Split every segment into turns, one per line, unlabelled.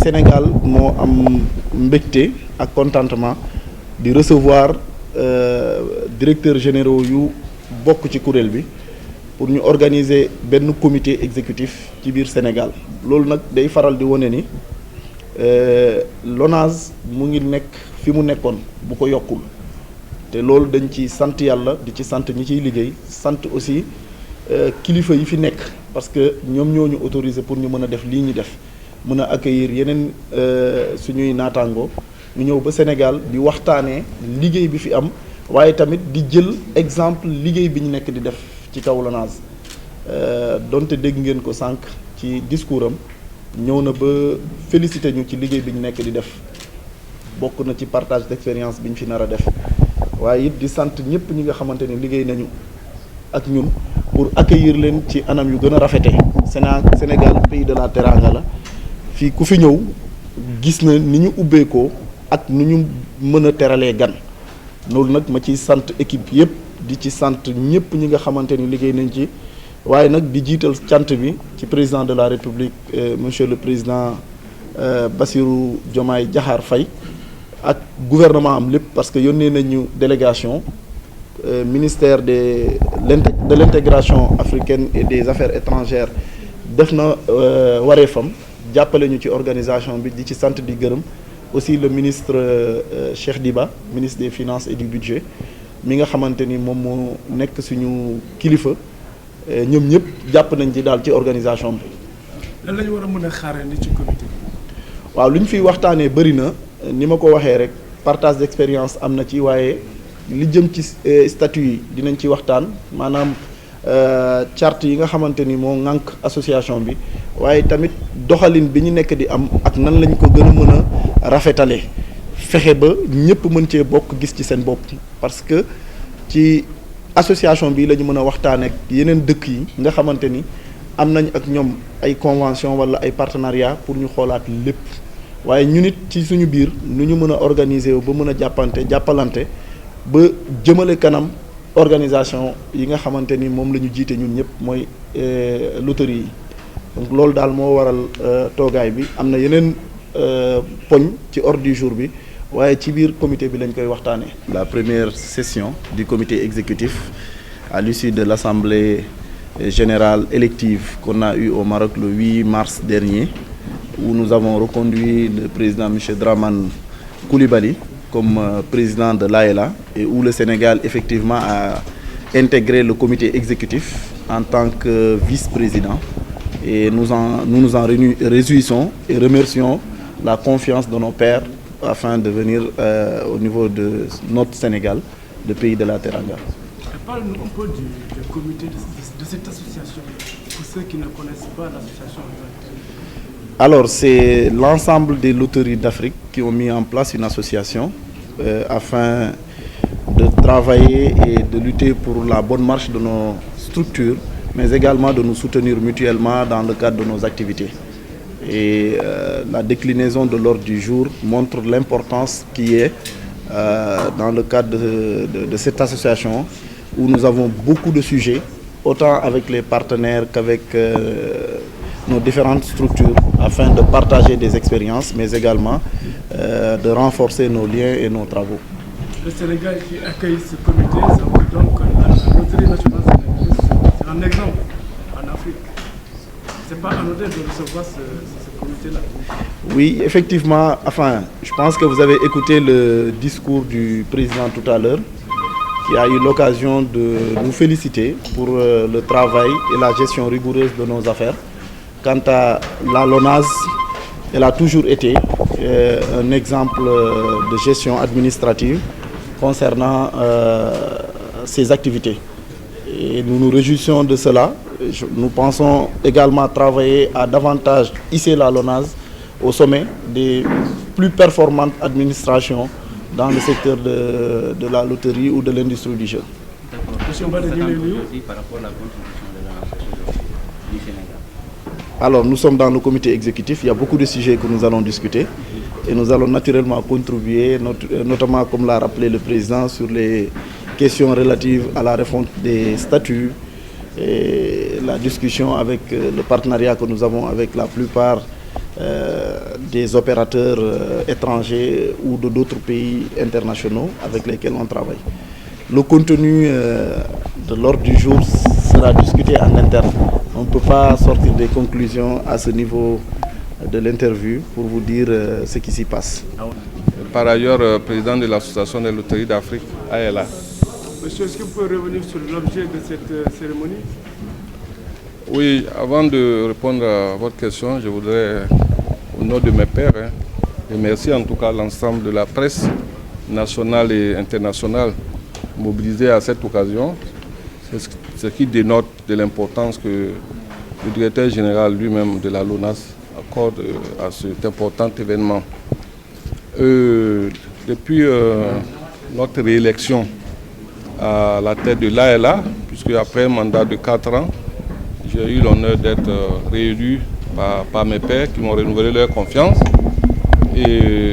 Sénégal moo am mbégte ak contentement di recevoir directeurs généraux yu bokk ci kuréel bi pour ñu organiser benn comité exécutif ci biir Sénégal loolu nag day faral di wone ni l'ONAS mu ngi nekk fi mu nekkoon bu ko yokkul te loolu dañ ci sant yàlla di ci sant ñi ciy liggéey sant aussi kilifa yi fi nekk parce que ñoom ñoo ñu autorisé pour ñu mën a def lii ñu def mën a accueillir yeneen suñuy naataangoo ñu ñëw ba Sénégal di waxtaanee liggéey bi fi am waaye tamit di jël exemple liggéey bi ñu nekk di def ci kaw LONASE donte dégg ngeen ko sànq ci discours am ñëw na ba félicité ñu ci liggéey bi ñu nekk di def bokk na ci partage d'expérience bi ñu fi nar a def waaye it di sant ñëpp ñi nga xamante ni liggéey nañu ak ñun pour accueillir leen ci anam yu gën a rafete Sénégal pays de la teranga la fii ku fi ñëw gis na ni ñu ubbeekoo ak nu ñu mën a teralee gan loolu nag ma ciy sant équipe yëpp di ci sant ñëpp ñi nga xamante ni liggéey nañ ci waaye nag di jiital cant bi ci président de la République monsieur le président Bassirou Diomaye Diakhar Faye ak gouvernement am lépp parce que yónnee nañu délégation ministère de l'intégration africaine et des affaires étrangères def na wareefam jàppale ñu ci organisation bi di ci sant di gërëm aussi le ministre Cheikh Diba ministre des finances et du budget mi nga xamante ni moom moo nekk suñu kilifa ñoom ñëpp jàpp nañ ci daal ci organisation bi.
lan la ñu war a mën a xaarandi ci comité bi.
waaw lu ñu fiy waxtaanee bëri na ni ma ko waxee rek partage d'expérience am na ci waaye li jëm ci statut yi dinañ ci waxtaan maanaam charte yi nga xamante ni moo ŋànk association bi waaye tamit doxalin bi ñu nekk di am ak nan lañ ko gën a mën a rafetale fexe ba ñëpp mën cee bokk gis ci seen bopp parce que ci association bi la ñu mën a waxtaanee ak yeneen dëkk yi nga xamante ni am nañ ak ñoom ay convention wala ay partenariat pour ñu xoolaat lépp waaye ñu nit ci suñu biir nu ñu mën a organiser wu ba mën a jàppalante ba jëmale kanam organisation yi nga xamante ni moom la ñu jiite ñun ñëpp mooy loterie yi donc loolu daal moo waral toogaay bi am na yeneen poñ ci ordre du jour bi waaye ci biir comité bi lañ koy waxtaanee. La première session du comité exécutif à l'issue de l'assemblée générale élective qu'on a eue au Maroc le 8 mars dernier où nous avons reconduit le président M. Dramane Coulibaly comme président de l'AELA et où le Sénégal effectivement a intégré le comité exécutif en tant que vice-président et nous nous en réjouissons et remercions la confiance de nos pairs afin de venir au niveau de notre Sénégal, le pays de la Teranga.
Parle-nous un peu du comité de cette association pour ceux qui ne connaissent pas l'association.
Alors c'est l'ensemble des loteries d'Afrique qui ont mis en place une association afin de travailler et de lutter pour la bonne marche de nos structures, mais également de nous soutenir mutuellement dans le cadre de nos activités. Et la déclinaison de l'ordre du jour montre l'importance qui est dans le cadre de cette association où nous avons beaucoup de sujets, autant avec les partenaires qu'avec nos différentes structures, afin de partager des expériences, mais également de renforcer nos liens et nos travaux.
Le Sénégal qui accueille ce comité, ça veut donc que la loterie nationale sénégalaise, c'est un exemple en Afrique. C'est pas anodin de recevoir ce comité-là.
Oui, effectivement, enfin, je pense que vous avez écouté le discours du président tout à l'heure, qui a eu l'occasion de nous féliciter pour le travail et la gestion rigoureuse de nos affaires. Quant à la LONASE, elle a toujours été un exemple de gestion administrative concernant ses activités. Et nous nous réjouissons de cela. Nous pensons également travailler à davantage hisser la LONASE au sommet des plus performantes administrations dans le secteur de la loterie ou de l'industrie du jeu.
D'accord.
Par rapport à la contribution de la du Sénégal.
Alors, nous sommes dans le comité exécutif. Il y a beaucoup de sujets que nous allons discuter et nous allons naturellement contribuer, notamment, comme l'a rappelé le président, sur les questions relatives à la refonte des statuts et la discussion avec le partenariat que nous avons avec la plupart des opérateurs étrangers ou d'autres pays internationaux avec lesquels on travaille. Le contenu de l'ordre du jour sera discuté en interne. On ne peut pas sortir des conclusions à ce niveau de l'interview pour vous dire ce qui s'y passe.
Par ailleurs, président de l'Association des loteries d'Afrique, ALA.
Monsieur, est-ce que vous pouvez revenir sur l'objet de cette cérémonie?
Oui, avant de répondre à votre question, je voudrais, au nom de mes pairs, remercier en tout cas l'ensemble de la presse nationale et internationale mobilisée à cette occasion. C'est ce qui dénote de l'importance que le directeur général lui-même de la LONASE accorde à cet important événement. Depuis notre réélection à la tête de l'ALA, puisque après un mandat de 4 ans, j'ai eu l'honneur d'être réélu par mes pairs qui m'ont renouvelé leur confiance. Et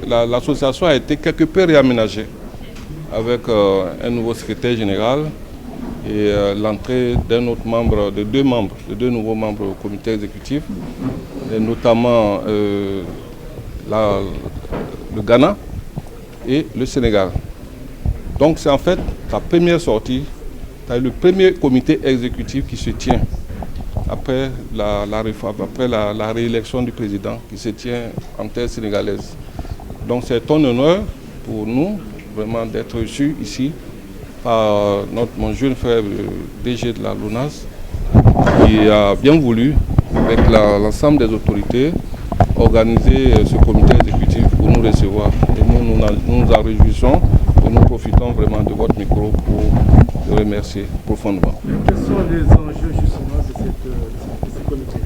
l'association a été quelque peu réaménagée avec un nouveau secrétaire général et l'entrée d'un autre membre, de deux nouveaux membres au comité exécutif, et notamment le Ghana et le Sénégal. Donc c'est en fait la première sortie, le premier comité exécutif qui se tient après la réforme, après la réélection du président qui se tient en terre sénégalaise. Donc c'est un honneur pour nous vraiment d'être reçus ici par mon jeune frère DG de la LONASE qui a bien voulu, avec l'ensemble des autorités, organiser ce comité exécutif pour nous recevoir. Et nous nous en réjouissons et nous profitons vraiment de votre micro pour le remercier profondément.
Quels sont les enjeux justement de ce comité?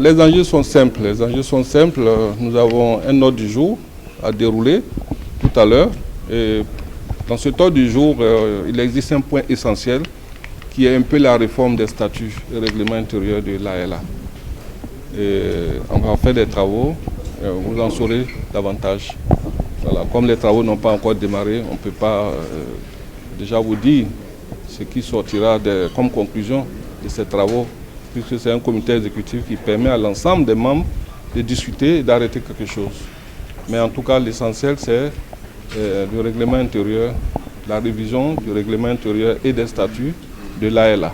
Les enjeux sont simples. Nous avons un ordre du jour à dérouler tout à l'heure. Et dans cet ordre du jour, il existe un point essentiel qui est un peu la réforme des statuts et règlements intérieurs de l'ALA. On va faire des travaux, vous en saurez davantage. Voilà. Comme les travaux n'ont pas encore démarré, on ne peut pas déjà vous dire ce qui sortira comme conclusion de ces travaux, puisque c'est un comité exécutif qui permet à l'ensemble des membres de discuter et d'arrêter quelque chose. Mais en tout cas, l'essentiel, c'est le règlement intérieur, la révision du règlement intérieur et des statuts de l'ALA.